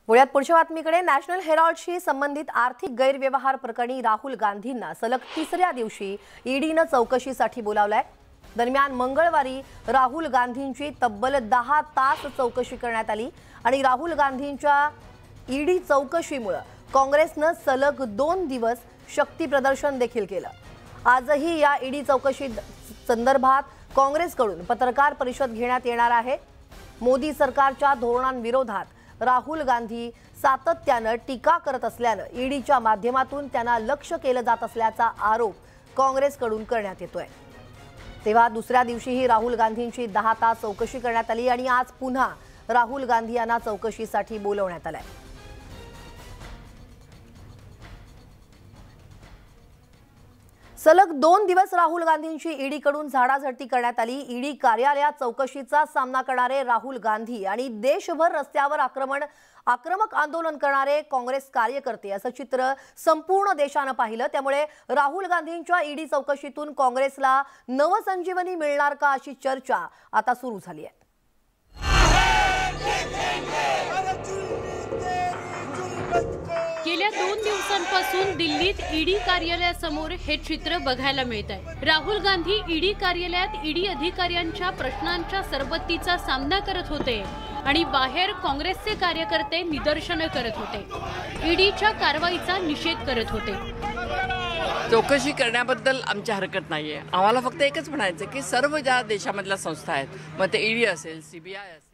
पुण्यात पुढच्या बातमीकडे नॅशनल हेराल्डशी संबंधित आर्थिक गैरव्यवहार प्रकरणी राहुल गांधींना सलग तिसऱ्या दिवशी ईडीनं चौकशीसाठी बोलावलंय। दरम्यान मंगळवारी राहुल गांधींची तब्बल 10 तास चौकशी करण्यात आली आणि राहुल गांधींच्या ईडी चौकशीमुळे काँग्रेसनं सलग 2 दिवस शक्ती प्रदर्शन देखील केलं। आजही या ईडी चौकशी संदर्भात काँग्रेसकडून पत्रकार परिषद घेण्यात येणार आहे। मोदी सरकारच्या धोरणांविरोधात राहुल गांधी सातत्याने टीका करत असल्याने ईडीच्या माध्यमातून त्यांना लक्ष्य केलं जात असल्याचा आरोप काँग्रेसकडून करण्यात येतोय। तेव्हा दुसऱ्या दिवशीही राहुल गांधींची 10 तास चौकशी करण्यात आली आणि आज पुन्हा राहुल गांधी यांना चौकशीसाठी बोलवण्यात आलंय। सलग 2 दिवस राहुल गांधींची ईडीकडून झाडाझडती करण्यात आली। ईडी कार्यालयात चौकशीचा सामना करणारे राहुल गांधी आणि देशभर रस्त्यावर आक्रमक आंदोलन करणारे काँग्रेस कार्यकर्ते असं चित्र संपूर्ण देशाने पाहिलं। त्यामुळे राहुल गांधींच्या ईडी चौकशीतून काँग्रेसला नवसंजीवनी मिळणार का अशी चर्चा आता सुरू झाली आहे। गेल्या 2 दिवसांपासून दिल्लीत ईडी कार्यालयासमोर हे चित्र बघायला मिळत आहे। राहुल गांधी ईडी कार्यालयात ईडी अधिकाऱ्यांच्या प्रश्नांच्या सरबत्तीचा सामना करत होते आणि बाहेर काँग्रेसचे कार्यकर्ते निदर्शने करत होते, ईडीच्या कारवाईचा निषेध करत होते। चौकशी करण्याबद्दल आमची हरकत नाहीये। आम्हाला फक्त एकच म्हणायचं की सर्व ज्या देशामधल्या संस्था आहेत, मग ते ईडी असेल, सीबीआय असेल,